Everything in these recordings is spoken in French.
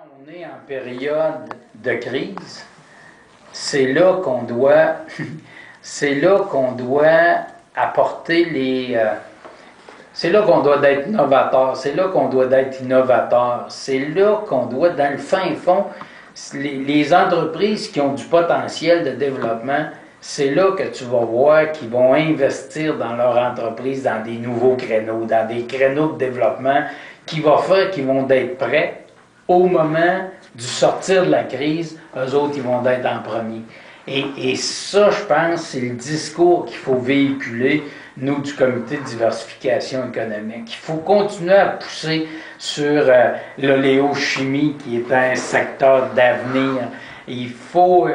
On est en période de crise, c'est là qu'on doit, c'est là qu'on doit apporter c'est là qu'on doit être novateur, c'est là qu'on doit être innovateur, c'est là qu'on doit, dans le fin fond, les entreprises qui ont du potentiel de développement, c'est là que tu vas voir qu'ils vont investir dans leur entreprise, dans des nouveaux créneaux, dans des créneaux de développement qui vont faire qu'ils vont être prêts au moment du sortir de la crise, eux autres, ils vont être en premier. Et ça, je pense, c'est le discours qu'il faut véhiculer, nous, du Comité de diversification économique. Il faut continuer à pousser sur l'oléochimie, qui est un secteur d'avenir. Il faut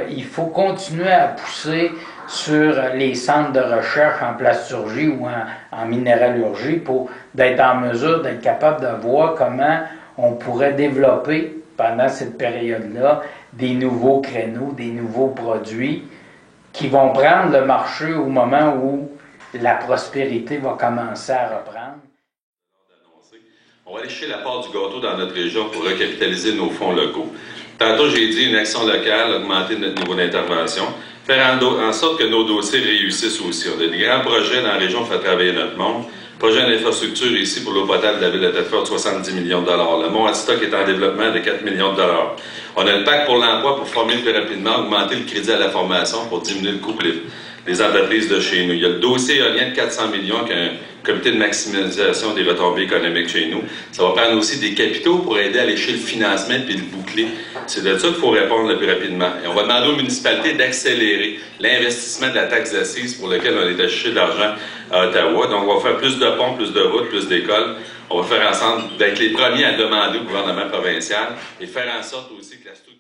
continuer à pousser sur les centres de recherche en plasturgie ou en minéralurgie pour d'être en mesure d'être capable de voir comment on pourrait développer pendant cette période-là des nouveaux créneaux, des nouveaux produits qui vont prendre le marché au moment où la prospérité va commencer à reprendre. On va aller chercher la part du gâteau dans notre région pour recapitaliser nos fonds locaux. Tantôt, j'ai dit une action locale, augmenter notre niveau d'intervention, faire en sorte que nos dossiers réussissent aussi. On a des grands projets dans la région pour faire travailler notre monde. Projet d'infrastructure ici pour l'eau potable de la ville de Thetford, 70 millions de dollars. Le Mont Adstock est en développement de 4 millions de dollars. On a le pacte pour l'emploi pour former plus rapidement, augmenter le crédit à la formation pour diminuer le coût pour les entreprises de chez nous. Il y a le dossier éolien de 400 millions qui est un comité de maximisation des retombées économiques chez nous. Ça va prendre aussi des capitaux pour aider à lécher le financement et le boucler. C'est de ça qu'il faut répondre le plus rapidement. Et on va demander aux municipalités d'accélérer l'investissement de la taxe d'assises pour lequel on est acheté de l'argent à Ottawa. Donc, on va faire plus de ponts, plus de routes, plus d'écoles. On va faire ensemble d'être les premiers à demander au gouvernement provincial et faire en sorte aussi que la structure